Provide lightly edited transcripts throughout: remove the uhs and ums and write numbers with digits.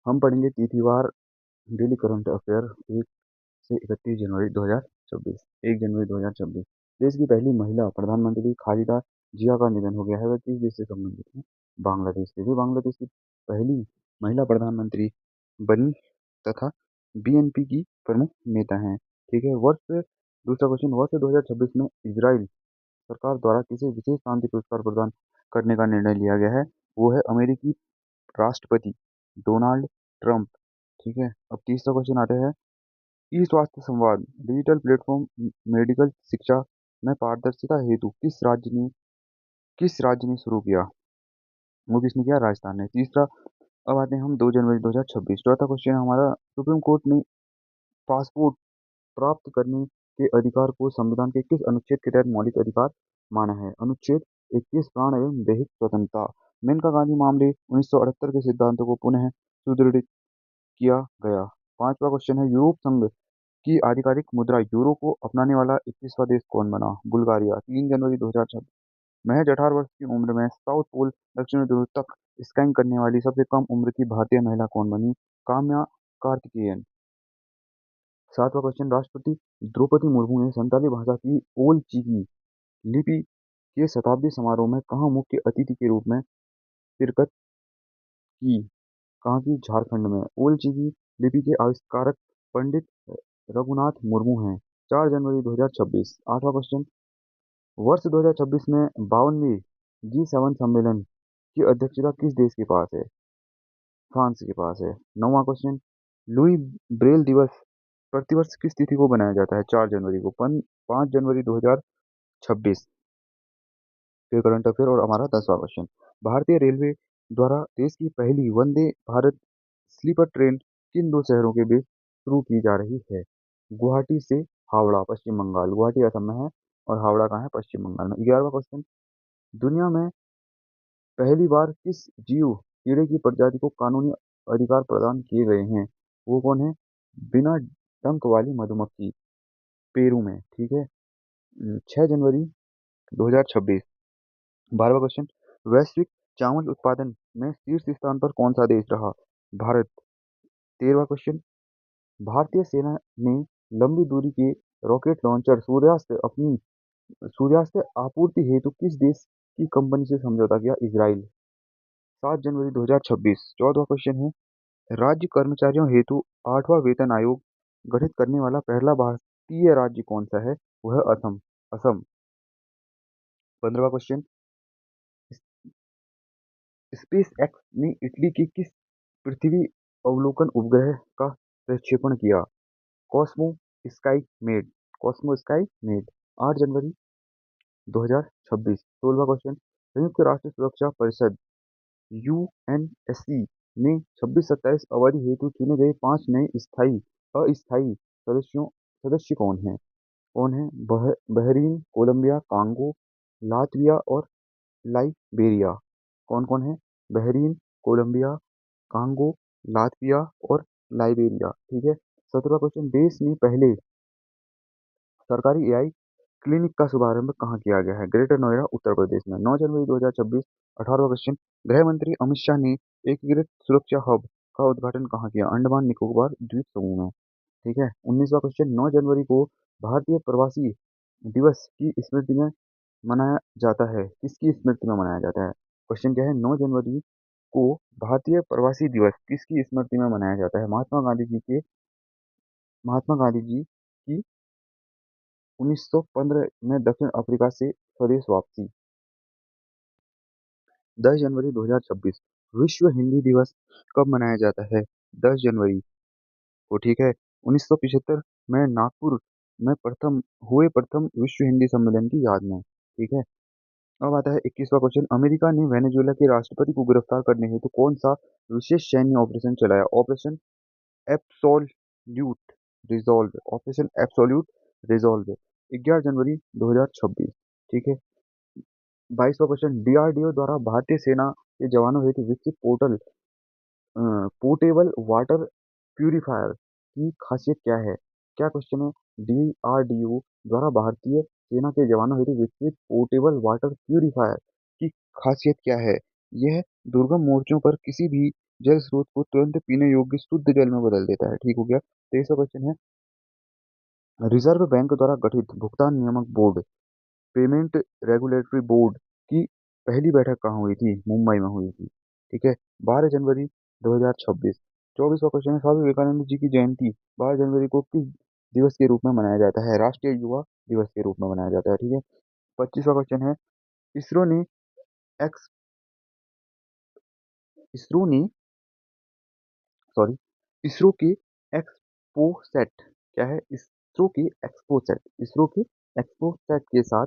हम पढ़ेंगे तिथिवार daily current affair 1 से 31 जनवरी 2026। 1 जनवरी 2026। देश की पहली महिला प्रधानमंत्री खालिदा जिया का निधन हो गया है। वह किस देश से संबंधित है? बांग्लादेश से। वे बांग्लादेश की पहली महिला प्रधानमंत्री बनी तथा बीएनपी की प्रमुख नेता हैं। ठीक है। दूसरा क्वेश्चन, वर्ष 2026 में इजराइल सरकार द्वारा किसे विशेष शांति पुरस्कार प्रदान करने का निर्णय लिया गया है? वो है अमेरिकी राष्ट्रपति डोनाल्ड ट्रंप। ठीक है। अब तीसरा क्वेश्चन आता है, ई स्वास्थ्य संवाद डिजिटल प्लेटफॉर्म मेडिकल शिक्षा में पारदर्शिता हेतु किस राज्य ने शुरू किया? वो किसने किया? राजस्थान ने। तीसरा, अब आते हैं हम 2 जनवरी 2026। चौथा क्वेश्चन है हमारा, सुप्रीम कोर्ट ने पासपोर्ट प्राप्त करने के अधिकार को संविधान के किस अनुच्छेद के तहत मौलिक अधिकार माना है? अनुच्छेद 21 प्राण एवं दैहिक स्वतंत्रता। मेनका गांधी मामले 1978 के सिद्धांतों को पुनः सुदृढ़ किया गया। पांचवा क्वेश्चन है, यूरोप संघ की आधिकारिक मुद्रा यूरो को अपनाने वाला 21वां देश कौन बना? बुल्गारिया। 3 जनवरी 2026। महज 18 वर्ष की उम्र में साउथ पोल दक्षिण ध्रुव तक स्काइंग करने वाली सबसे कम उम्र की भारतीय महिला कौन बनी? काम्या कार्तिकेयन। सातवां क्वेश्चन, राष्ट्रपति द्रौपदी मुर्मू ने संताली भाषा की ओल चिकी लिपि के शताब्दी समारोह में कहाँ मुख्य अतिथि के रूप में शिरकत की? कहाँ की? झारखंड में। ओल चिकी लिपि के आविष्कारक पंडित रघुनाथ मुर्मू हैं। 4 जनवरी 2026। आठवां क्वेश्चन, वर्ष 2026 में 52वें G7 सम्मेलन की अध्यक्षता किस देश के पास है? फ्रांस के पास है। नौवां क्वेश्चन, लुई ब्रेल दिवस प्रतिवर्ष किस तिथि को बनाया जाता है? 4 जनवरी को। 5 जनवरी 2026 के करंट अफेयर। और हमारा 10वां क्वेश्चन, भारतीय रेलवे द्वारा देश की पहली वंदे भारत स्लीपर ट्रेन किन दो शहरों के बीच शुरू की जा रही है? गुवाहाटी से हावड़ा, पश्चिम बंगाल। गुवाहाटी असम में है और हावड़ा कहाँ है? पश्चिम बंगाल में। 11वां क्वेश्चन, दुनिया में पहली बार किस जीव कीड़े की प्रजाति को कानूनी अधिकार प्रदान किए गए हैं? वो कौन है? बिना डंक वाली मधुमक्खी, पेरू में। ठीक है। 6 जनवरी 2026। 12वां क्वेश्चन, वैश्विक चावल उत्पादन में शीर्ष स्थान पर कौन सा देश रहा? भारत। 13वां क्वेश्चन, भारतीय सेना ने लंबी दूरी के रॉकेट लॉन्चर सूर्यास्त आपूर्ति हेतु किस देश की कंपनी से समझौता किया? इजराइल। 7 जनवरी 2026। 14वां क्वेश्चन है, राज्य कर्मचारियों हेतु 8वां वेतन आयोग गठित करने वाला पहला भारतीय राज्य कौन सा है? वह असम। असम। 15वां क्वेश्चन, स्पेस एक्स ने इटली के किस पृथ्वी अवलोकन उपग्रह का प्रक्षेपण किया? Cosmo Sky Med. Cosmo Sky Med. 8 जनवरी 2026। 16वां क्वेश्चन, संयुक्त राष्ट्र सुरक्षा परिषद यूएनएससी ने 26-27 अवधि हेतु चुने गए 5 नए अस्थायी सदस्य कौन हैं? बहरीन, कोलंबिया, कांगो, लातविया और लाइबेरिया। कौन कौन है? बहरीन, कोलंबिया, कांगो, लातविया और लाइबेरिया। ठीक है। 17वां क्वेश्चन, देश में पहले सरकारी एआई क्लिनिक का शुभारंभ कहाँ किया गया है? ग्रेटर नोएडा, उत्तर प्रदेश में। 9 जनवरी 2026। 18वां क्वेश्चन, गृह मंत्री अमित शाह ने एकीकृत सुरक्षा हब का उद्घाटन कहाँ किया? अंडमान निकोबार द्वीप समूह में। ठीक है। 19वां क्वेश्चन, 9 जनवरी को भारतीय प्रवासी दिवस की स्मृति में मनाया जाता है? किसकी स्मृति में मनाया जाता है? क्वेश्चन क्या है? 9 जनवरी को भारतीय प्रवासी दिवस किसकी स्मृति में मनाया जाता है? महात्मा गांधी जी की 1915 में दक्षिण अफ्रीका से स्वदेश वापसी। 10 जनवरी 2026। विश्व हिंदी दिवस कब मनाया जाता है? 10 जनवरी को। ठीक है। 1975 में नागपुर में प्रथम विश्व हिंदी सम्मेलन की याद में। ठीक है। अब आता है 21वां क्वेश्चन, अमेरिका ने वेनेजुएला के राष्ट्रपति को गिरफ्तार करने हेतु कौन सा विशेष सैन्य ऑपरेशन चलाया? Absolute operation absolute resolve. 11 जनवरी 2026। ठीक है। 22वां क्वेश्चन, डीआरडीओ द्वारा भारतीय सेना के जवानों हेतु विकसित पोर्टेबल वाटर प्यूरिफायर की खासियत क्या है? क्या क्वेश्चन है? डीआरडीओ द्वारा भारतीय सेना के जवानों हेतु विकसित पोर्टेबल वाटर प्यूरिफायर की खासियत क्या है? यह दुर्गम मोर्चों पर किसी भी जल स्रोत को तुरंत पीने योग्य शुद्ध जल में बदल देता है। ठीक हो गया। 23वां क्वेश्चन है, रिजर्व बैंक द्वारा गठित भुगतान नियामक बोर्ड, पेमेंट रेगुलेटरी बोर्ड की पहली बैठक कहाँ हुई थी? मुंबई में हुई थी। ठीक है। 12 जनवरी 2026। 24वां क्वेश्चन है, स्वामी विवेकानंद जी की जयंती 12 जनवरी को किस दिवस के रूप में मनाया जाता है? राष्ट्रीय युवा दिवस के रूप में मनाया जाता है। ठीक है। 25वां क्वेश्चन है, इसरो ने एक्स इसरो ने सॉरी इसरो के एक्सपोसेट क्या है? इसरो के एक्सपोसेट के साथ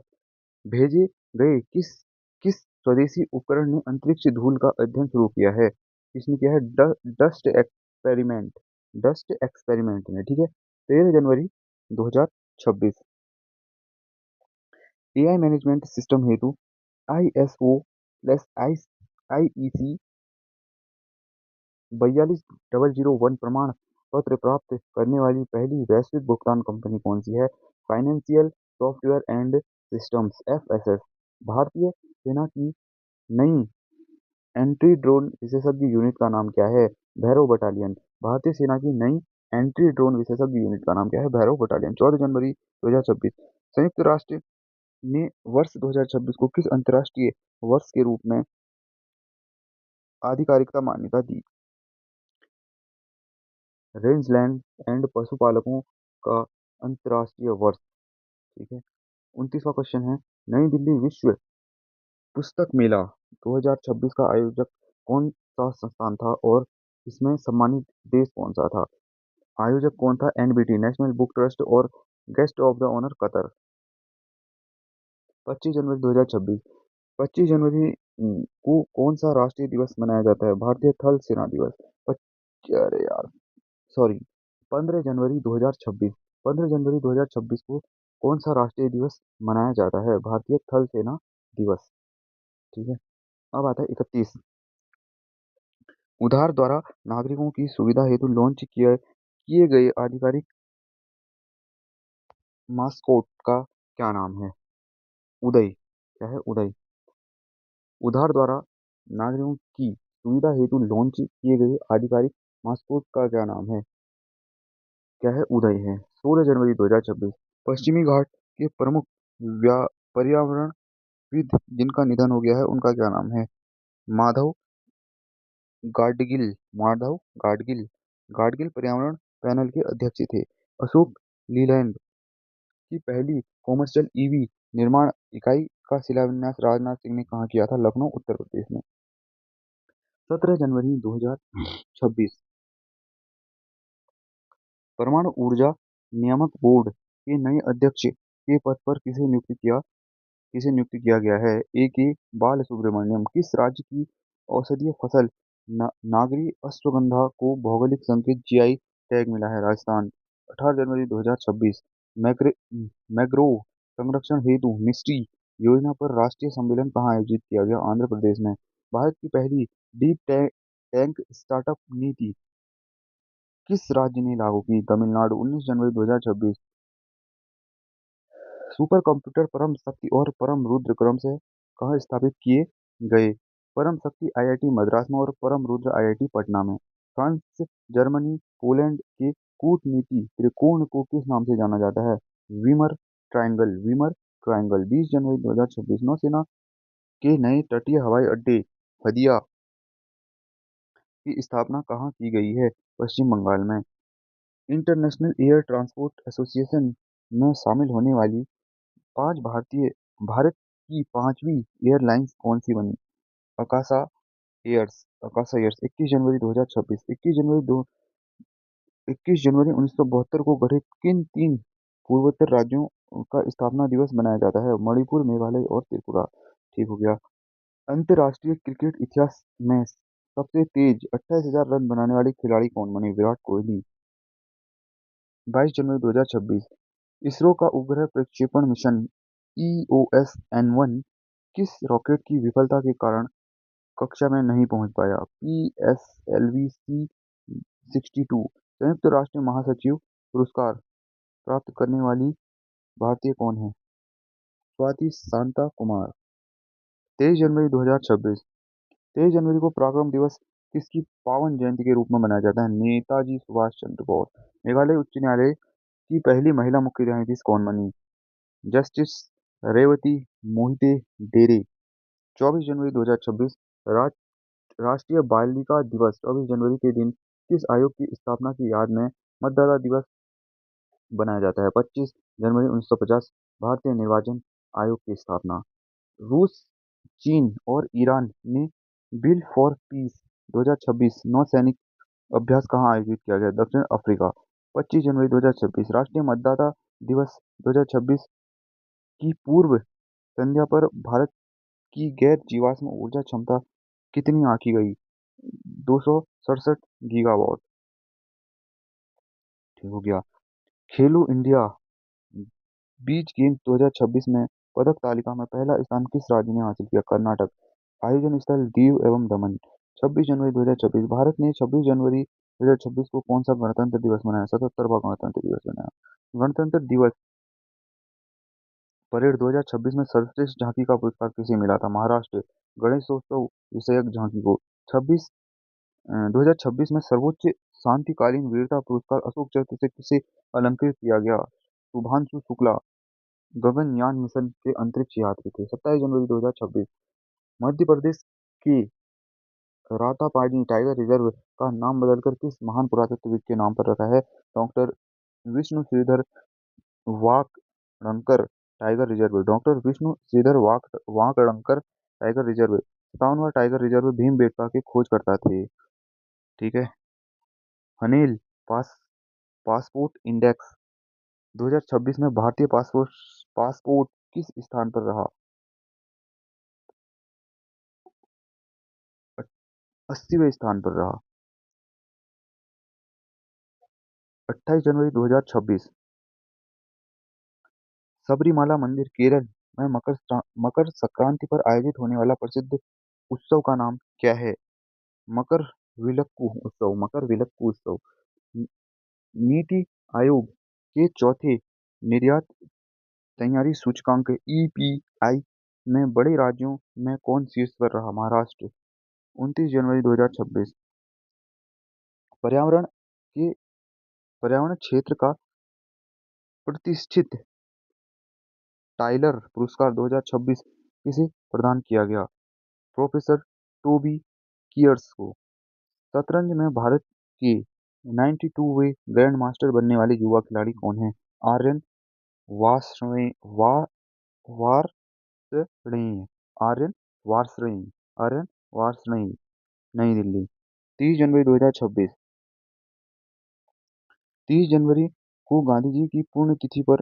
भेजे गए किस किस स्वदेशी उपकरण ने अंतरिक्ष धूल का अध्ययन शुरू किया है? किसने किया है? डस्ट एक्सपेरिमेंट डस्ट एक्सपेरिमेंट ने। ठीक है। 13 जनवरी 2026। एआई मैनेजमेंट सिस्टम हेतु आईएसओ प्लस आईईसी 42001 प्रमाण पत्र प्राप्त करने वाली पहली वैश्विक भुगतान कंपनी कौन सी है? Financial software and systems FSS. भारतीय सेना की नई एंटी ड्रोन विशेषज्ञ यूनिट का नाम क्या है? भैरव बटालियन। भारतीय सेना की नई एंटी ड्रोन विशेषज्ञ यूनिट का नाम क्या है? भैरव बटालियन। 14 जनवरी 2026। संयुक्त राष्ट्र ने वर्ष 2026 को किस अंतर्राष्ट्रीय वर्ष के रूप में आधिकारिकता मान्यता दी? रेंजलैंड एंड पशुपालकों का अंतर्राष्ट्रीय वर्ष। ठीक है। 29वां क्वेश्चन है, नई दिल्ली विश्व पुस्तक मेला 2026 का आयोजक कौन सा संस्थान था और इसमें सम्मानित देश कौन सा था? आयोजक कौन था? एनबीटी नेशनल बुक ट्रस्ट और guest of the honour Qatar. 25 जनवरी 2026। 25 जनवरी को कौन सा राष्ट्रीय दिवस मनाया जाता है? भारतीय थल सेना दिवस। अरे यार, सॉरी, 15 जनवरी 2026। 15 जनवरी 2026 को कौन सा राष्ट्रीय दिवस मनाया जाता है? भारतीय थल सेना दिवस। ठीक है। अब आता है 31। उधार द्वारा नागरिकों की सुविधा हेतु लॉन्च किए किए गए आधिकारिक मास्कोट का क्या नाम है? उदय। क्या है? उदय। उधार द्वारा नागरिकों की सुविधा हेतु लॉन्च किए गए आधिकारिक मास्कोट का क्या नाम है? क्या है? उदय है। 16 जनवरी 2026। पश्चिमी घाट के प्रमुख पर्यावरणविद जिनका निधन हो गया है उनका क्या नाम है? माधव गाडगिल। माधव गाडगिल। गाडगिल पर्यावरण पैनल के अध्यक्ष थे। अशोक लीलैंड की पहली कॉमर्शियल ईवी निर्माण इकाई का शिलान्यास राजनाथ सिंह ने कहाँ किया था? लखनऊ, उत्तर प्रदेश में। 17 जनवरी 2026। परमाणु ऊर्जा नियामक बोर्ड के नए अध्यक्ष के पद पर किसे नियुक्त किया गया है? ए के बाल सुब्रमण्यम। किस राज्य की औषधीय फसल नागरी अश्वगंधा को भौगोलिक संकेत जीआई टैग मिला है? राजस्थान। 18 जनवरी 2026। मैग्रे मैग्रोव संरक्षण हेतु मिस्ट्री योजना पर राष्ट्रीय सम्मेलन कहाँ आयोजित किया गया? आंध्र प्रदेश में। भारत की पहली डीप टैंक स्टार्टअप नीति किस राज्य ने लागू की? तमिलनाडु। 19 जनवरी 2026। सुपर कंप्यूटर परम शक्ति और परम रुद्र क्रम से कहाँ स्थापित किए गए? परम शक्ति आईआईटी मद्रास में और परम रुद्र आईआईटी पटना में। फ्रांस, जर्मनी, पोलैंड के कूटनीति त्रिकोण को किस नाम से जाना जाता है? Weimar triangle. Weimar triangle. 20 जनवरी 2026। नौसेना के नए तटीय हवाई अड्डे हदिया की स्थापना कहाँ की गई है? पश्चिम बंगाल में। इंटरनेशनल एयर ट्रांसपोर्ट एसोसिएशन में शामिल होने वाली भारत की पांचवी एयरलाइंस कौन सी बनी? अकाशा एयर्स। अकाशा एयर्स। 21 जनवरी 2026। 21 जनवरी 1972 को गठित किन तीन पूर्वोत्तर राज्यों का स्थापना दिवस मनाया जाता है? मणिपुर, मेघालय और त्रिपुरा। ठीक हो गया। अंतर्राष्ट्रीय क्रिकेट इतिहास में सबसे तेज 28,000 रन बनाने वाले खिलाड़ी कौन बने? विराट कोहली। 22 जनवरी 2026। इसरो का उपग्रह प्रक्षेपण मिशन EOS-N1 किस रॉकेट की विफलता के कारण कक्षा में नहीं पहुंच पाया? PSLV-C-62। संयुक्त राष्ट्र महासचिव पुरस्कार प्राप्त करने वाली भारतीय कौन है? स्वाति शांता कुमार। 23 जनवरी 2026। 23 जनवरी को पराक्रम दिवस किसकी पावन जयंती के रूप में मनाया जाता है? नेताजी सुभाष चंद्र बोस। मेघालय उच्च न्यायालय की पहली महिला मुख्य न्यायाधीश कौन बनी? जस्टिस रेवती मोहिते डेरे। 24 जनवरी 2026 राष्ट्रीय बालिका दिवस 24 जनवरी के दिन किस आयोग की स्थापना की याद में मतदाता दिवस बनाया जाता है? 25 जनवरी 1950 भारतीय निर्वाचन आयोग की स्थापना। रूस, चीन और ईरान ने बिल फॉर पीस 2026 नौसैनिक अभ्यास कहाँ आयोजित किया गया? दक्षिण अफ्रीका। 25 जनवरी 2026 राष्ट्रीय मतदाता दिवस 2026 की पूर्व संध्या पर भारत की गैर जीवाश्म ऊर्जा क्षमता कितनी आंकी गई? 267 गीगावाट। ठीक हो गया। खेलो इंडिया बीच गेम्स 2026 में पदक तालिका में पहला स्थान किस राज्य ने हासिल किया? कर्नाटक। आयोजन स्थल दीव एवं दमन। 26 जनवरी 2026 भारत ने 26 जनवरी 2026 को कौन सा गणतंत्र दिवस मनाया? 77वां गणतंत्र दिवस मनाया। गणतंत्र दिवस परेड 2026 में सर्वश्रेष्ठ झांकी का पुरस्कार किसे मिला था? महाराष्ट्र। गणेशोत्सव विषयक झांकी को 2026 में सर्वोच्च शांतिकालीन वीरता पुरस्कार अशोक चक्र से किसे अलंकृत किया गया? शुभांशु शुक्ला। गगनयान मिशन के अंतरिक्ष यात्री थे। 27 जनवरी 2026 मध्य प्रदेश के रातापानी टाइगर रिजर्व का नाम बदलकर किस महान पुरातत्वविद के नाम पर रखा है? Doctor Vishnu Shridhar Wakankar tiger reserve. Doctor Vishnu Shridhar Wakankar tiger reserve 57वां टाइगर रिजर्व भीमबेटका के खोजकर्ता थे। ठीक है। हनेल पास पासपोर्ट इंडेक्स 2026 में भारतीय पासपोर्ट पासपोर्ट किस स्थान पर रहा? 80वें स्थान पर रहा। 28 जनवरी 2026 सबरीमाला मंदिर केरल में मकर संक्रांति पर आयोजित होने वाला प्रसिद्ध उत्सव का नाम क्या है? मकर विलक्कू उत्सव। न- नीति आयोग के चौथे निर्यात तैयारी सूचकांक (ईपीआई) में बड़े राज्यों में कौन शीर्ष पर रहा? महाराष्ट्र। 29 जनवरी 2026 पर्यावरण के पर्यावरण क्षेत्र का प्रतिष्ठित टाइलर पुरस्कार 2026 किसे प्रदान किया गया? प्रोफेसर टोबी कियर्स को। शतरंज में भारत के 92वें ग्रैंड मास्टर बनने वाले युवा खिलाड़ी कौन हैं? आर्यन वार्ष्णेय वार्ष्णेय आर्यन वार्ष्णेय आर्यन वार्ष्णेय। नई दिल्ली। 30 जनवरी 2026 30 जनवरी को गांधी जी की पुण्यतिथि पर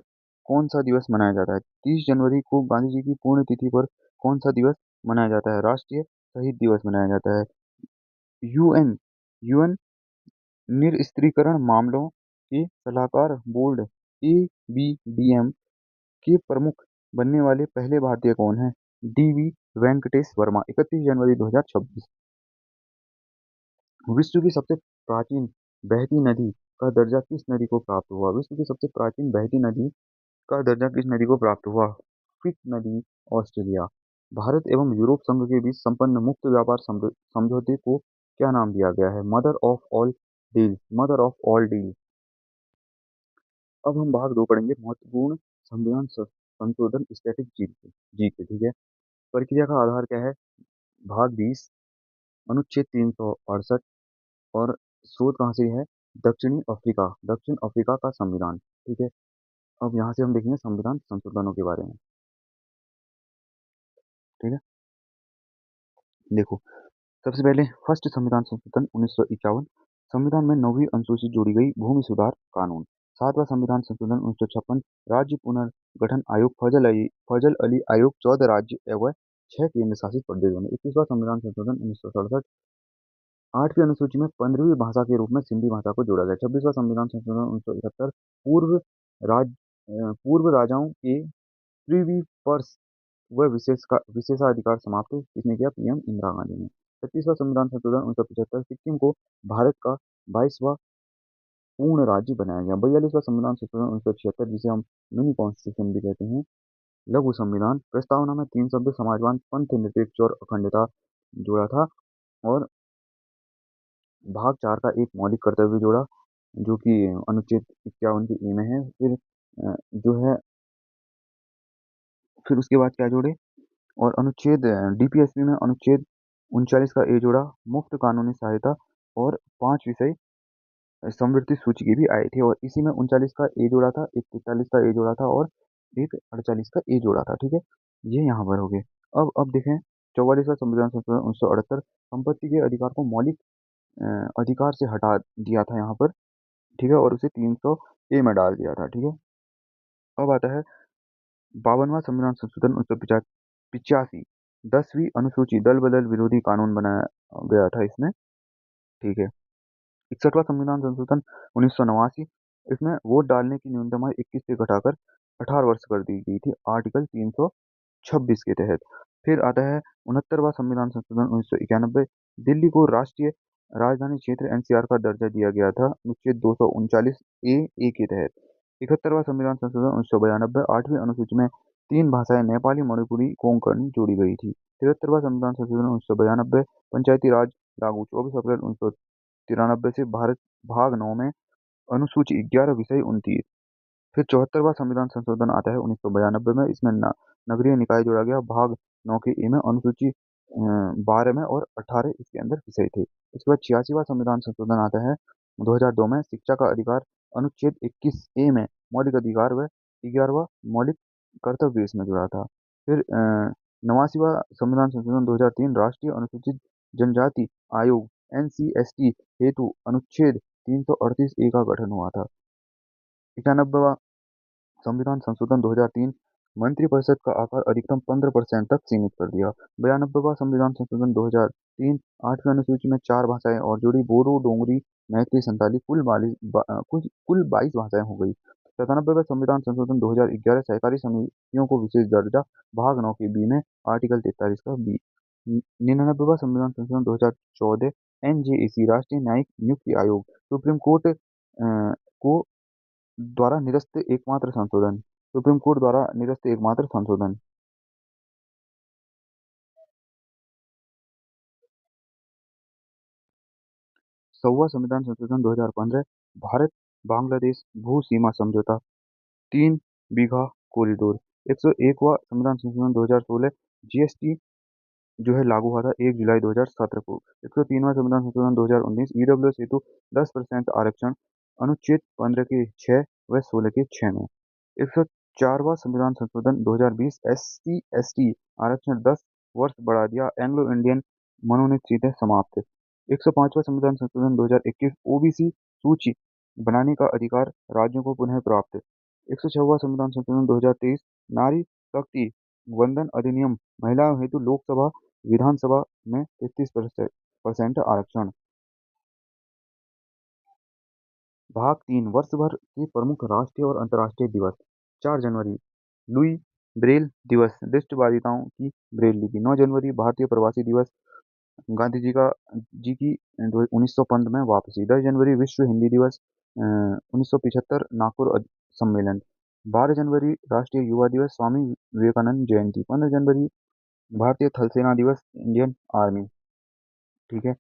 कौन सा दिवस मनाया जाता है? 30 जनवरी को गांधी जी की पुण्यतिथि पर कौन सा दिवस मनाया जाता है? राष्ट्रीय शहीद दिवस मनाया जाता है। यूएन यूएन निरस्त्रीकरण मामलों के सलाहकार बोर्ड (एबीडीएम) के प्रमुख बनने वाले पहले भारतीय कौन हैं? डीवी वेंकटेश वर्मा। 31 जनवरी 2026 विश्व की सबसे प्राचीन बहती नदी का दर्जा किस नदी को प्राप्त हुआ? विश्व की सबसे प्राचीन बहती नदी का दर्जा किस नदी को प्राप्त हुआ? फिक नदी, ऑस्ट्रेलिया। भारत एवं यूरोप संघ के बीच संपन्न मुक्त व्यापार समझौते को क्या नाम दिया गया है? Mother of all deal. Mother of all deal. अब हम भाग 2 पढ़ेंगे महत्वपूर्ण संविधान संशोधन स्टैटिक जी के। ठीक है। प्रक्रिया का आधार क्या है? भाग 20 अनुच्छेद 368 और स्रोत कहाँ से है? दक्षिण अफ्रीका का संविधान। ठीक है। अब यहाँ से हम देखेंगे संविधान संशोधनों के बारे में। ठीक है। देखो, सबसे पहले फर्स्ट संविधान संशोधन 1951। संविधान में 9वीं अनुसूची जोड़ी गई भूमि सुधार कानून। 7वां संविधान संशोधन 1956 राज्य पुनर्गठन आयोग फजल अली आयोग 14 राज्य एवं 6 केंद्र शासित प्रदेशों में। 21वां संविधान संशोधन 1967 8वीं अनुसूची में 15वीं भाषा के रूप में सिंधी भाषा को जोड़ा गया। 26वां संविधान संशोधन 1971 पूर्व राजाओं के प्रीवी पर्स व विशेषाधिकार समाप्त किसने किया? पीएम इंदिरा गांधी ने। 36वां संविधान संशोधन 1975 सिक्किम को भारत का 22वां पूर्ण राज्य बनाया गया। 42वां संविधान संशोधन 1976 जिसे हम मिनी कॉन्स्टिट्यूशन भी कहते हैं, लघु संविधान। प्रस्तावना में 3 शब्द समाजवाद, पंथ निरपेक्ष और अखंडता जोड़ा था। और भाग 4 का एक मौलिक कर्तव्य जोड़ा, जो कि अनुच्छेद 51 की ई में है। फिर जो है फिर उसके बाद क्या जोड़े, और अनुच्छेद डीपीएसपी में अनुच्छेद 39 का ए जोड़ा, मुफ्त कानूनी सहायता, और 5 विषय समवर्ती सूची के भी आए थे, और इसी में 39 का ए जोड़ा था, एक 43 का ए जोड़ा था, और एक 48 का ए जोड़ा था। ठीक है, ये यहाँ पर हो गए। अब देखें 44वां संविधान संशोधन 1978, संपत्ति के अधिकार को मौलिक अधिकार से हटा दिया था यहाँ पर। ठीक है, और उसे 300 ए में डाल दिया था। ठीक है, अब आता है 52वां संविधान संशोधन 1985, 10वीं अनुसूची दल बदल विरोधी कानून बनाया गया था इसमें। ठीक है, 61वां संविधान संशोधन 1989, इसमें वोट डालने की न्यूनतम आयु 21 से घटाकर 18 वर्ष कर दी गई थी, आर्टिकल 326 के तहत। फिर आता है 69वां संविधान संशोधन 1991, दिल्ली को राष्ट्रीय राजधानी क्षेत्र एनसीआर का दर्जा दिया गया था, अनुच्छेद 239 ए के तहत। 71वां संविधान संशोधन 1992, 8वीं अनुसूची में 3 भाषाएं नेपाली, मणिपुरी, कोंकणी जोड़ी गई थी। 73वां संविधान संशोधन 1992, पंचायती राज लागू 24 अप्रैल 1993 से, भारत भाग 9 में अनुसूची 11 विषय 29। फिर 74वां संविधान संशोधन आता है 1992 में, इसमें नगरीय निकाय जोड़ा गया, भाग 9 के ए में अनुसूची 12 में, और 18 इसके अंदर विषय थे। इसके बाद 86वां संविधान संशोधन आता है 2002 में, शिक्षा का अधिकार, अनुच्छेद 21 ए में मौलिक अधिकार, व 11वां मौलिक कर्तव्य इसमें जुड़ा था। फिर 89वां संविधान संशोधन 2003, राष्ट्रीय अनुसूचित जनजाति आयोग एनसीएसटी हेतु अनुच्छेद 338 ए का गठन हुआ था। 91वां संविधान संशोधन 2003, मंत्रिपरिषद का आकार अधिकतम 15% तक सीमित कर दिया। 92वां संविधान संशोधन 2003, 8वीं अनुसूची में 4 भाषाएं और जोड़ी, बोडो, डोगरी, मैथिली, संताली, कुल 22 भाषाएं हो गई। 97वां संविधान संशोधन 2011, सहकारी समितियों को विशेष दर्जा, भाग 9 के बी में, आर्टिकल 43 का बी। 99वां संविधान संशोधन 2014, एनजेएसी, राष्ट्रीय न्यायिक नियुक्ति आयोग, सुप्रीम कोर्ट को द्वारा निरस्त एकमात्र संशोधन, सुप्रीम कोर्ट द्वारा निरस्त एकमात्र संशोधन। 100वां संविधान संशोधन 2015, भारत बांग्लादेश भू सीमा समझौता, 3 बीघा कॉरिडोर। 101वां संविधान संशोधन 2016, जीएसटी जो है लागू हुआ था 1 जुलाई 2017 को। 103वां संविधान संशोधन 2019, ईडब्ल्यूएस हेतु 10% आरक्षण, अनुच्छेद 15 के 6 व 16 के 6 में। 104वां संविधान संशोधन 2020, एससी एसटी आरक्षण 10 वर्ष बढ़ा दिया, एंग्लो इंडियन मनोनीत सीटें समाप्त। 105वां संविधान संशोधन 2021, ओबीसी सूची बनाने का अधिकार राज्यों को पुनः प्राप्त। 106वां संविधान संशोधन 2023, नारी शक्ति वंदन अधिनियम, महिलाओं हेतु लोकसभा विधानसभा में 33% आरक्षण। भाग 3, वर्ष भर के प्रमुख राष्ट्रीय और अंतर्राष्ट्रीय दिवस। 4 जनवरी लुई ब्रेल दिवस, दृष्टिबाधिताओं की ब्रेल लिपि। 9 जनवरी भारतीय प्रवासी दिवस, गांधी जी की 1915 में वापसी। 10 जनवरी विश्व हिंदी दिवस, 1975 नागपुर सम्मेलन। 12 जनवरी राष्ट्रीय युवा दिवस, स्वामी विवेकानंद जयंती। 15 जनवरी भारतीय थल सेना दिवस, इंडियन आर्मी। ठीक है,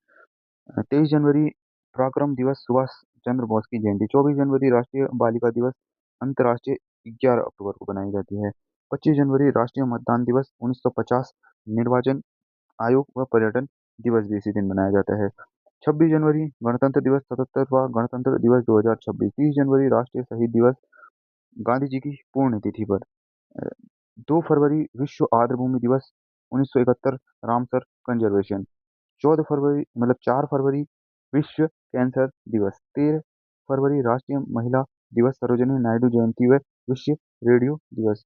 23 जनवरी पराक्रम दिवस, सुभाष चंद्र बोस की जयंती। 24 जनवरी राष्ट्रीय बालिका दिवस, अंतर्राष्ट्रीय 11 अक्टूबर को बनाई जाती है। 25 जनवरी राष्ट्रीय मतदान दिवस, 1950 निर्वाचन आयोग व पर्यटन दिवस भी इसी दिन मनाया जाता है। 26 जनवरी गणतंत्र दिवस, 77वां गणतंत्र दिवस 2026। 30 जनवरी राष्ट्रीय शहीद दिवस, गांधी जी की पुण्यतिथि पर। 2 फरवरी विश्व आर्द्रभूमि दिवस, 1971 रामसर कंजर्वेशन। 14 फरवरी मतलब 4 फरवरी विश्व कैंसर दिवस। 13 फरवरी राष्ट्रीय महिला दिवस, सरोजिनी नायडू जयंती व विश्व रेडियो दिवस।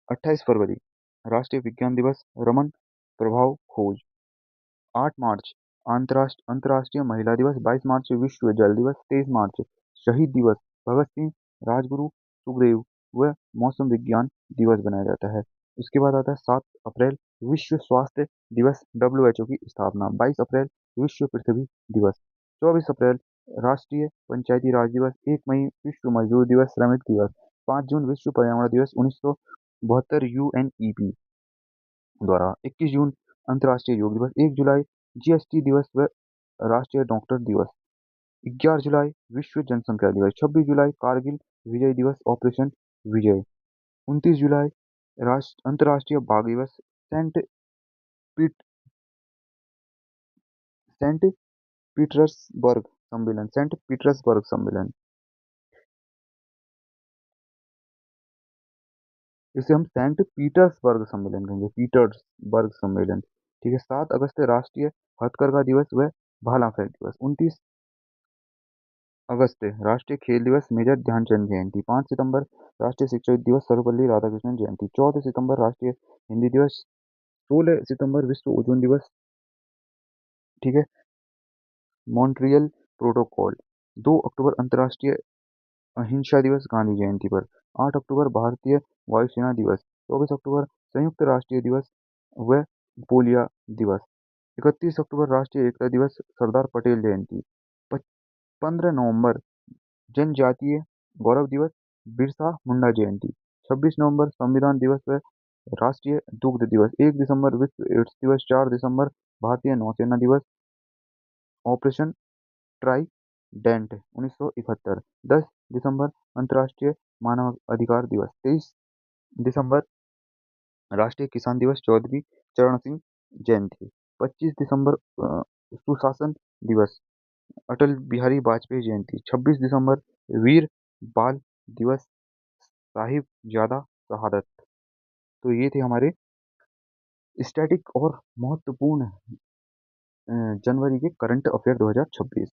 28 फरवरी राष्ट्रीय विज्ञान दिवस, रमन प्रभाव खोज। 8 मार्च अंतर्राष्ट्रीय महिला दिवस। 22 मार्च विश्व जल दिवस। 23 मार्च शहीद दिवस, भगत सिंह, राजगुरु, सुखदेव व मौसम विज्ञान दिवस बनाया जाता है। उसके बाद आता है 7 अप्रैल विश्व स्वास्थ्य दिवस, डब्ल्यूएचओ की स्थापना। 22 अप्रैल विश्व पृथ्वी दिवस। 24 अप्रैल राष्ट्रीय पंचायती राज दिवस। 1 मई विश्व मजदूर दिवस, श्रमिक दिवस। 5 जून विश्व पर्यावरण दिवस, 1972 यूएनईपी द्वारा। 21 जून अंतर्राष्ट्रीय योग दिवस। 1 जुलाई जीएसटी दिवस व राष्ट्रीय डॉक्टर दिवस। 11 जुलाई विश्व जनसंख्या दिवस। 26 जुलाई कारगिल विजय दिवस ऑपरेशन विजय। 29 जुलाई अंतर्राष्ट्रीय बाघ दिवस। पीट सेंट सेंट पीटर्सबर्ग सम्मेलन। इसे हम सेंट पीटर्सबर्ग सम्मेलन कहेंगे, पीटर्सबर्ग सम्मेलन। ठीक है। 7 अगस्त राष्ट्रीय हथकरघा दिवस व भाला फेंक दिवस। 29 अगस्त राष्ट्रीय खेल दिवस मेजर ध्यानचंद जयंती। 5 सितंबर राष्ट्रीय शिक्षक दिवस सर्वपल्ली राधाकृष्णन जयंती। 14 सितंबर राष्ट्रीय हिंदी दिवस। 16 सितंबर विश्व ओजोन दिवस। ठीक है। Montreal protocol. 2 अक्टूबर अंतर्राष्ट्रीय अहिंसा दिवस गांधी जयंती पर। 8 अक्टूबर भारतीय वायुसेना दिवस। 24 अक्टूबर संयुक्त राष्ट्रीय दिवस व पोलिया दिवस। 31 अक्टूबर राष्ट्रीय एकता दिवस सरदार पटेल जयंती। 15 नवंबर जनजातीय गौरव दिवस बिरसा मुंडा जयंती। 26 नवंबर संविधान दिवस व राष्ट्रीय दुग्ध दिवस। 1 दिसंबर विश्व एड्स दिवस। 4 दिसंबर भारतीय नौसेना दिवस ऑपरेशन ट्राइडेंट 1971। 10 दिसंबर अंतर्राष्ट्रीय मानव अधिकार दिवस। 23 दिसंबर राष्ट्रीय किसान दिवस। 14वीं चरण सिंह जयंती। 25 दिसंबर सुशासन दिवस अटल बिहारी वाजपेयी जयंती। 26 दिसंबर वीर बाल दिवस साहिबजादा शहादत। तो ये थे हमारे स्टैटिक और महत्वपूर्ण जनवरी के करंट अफेयर 2026।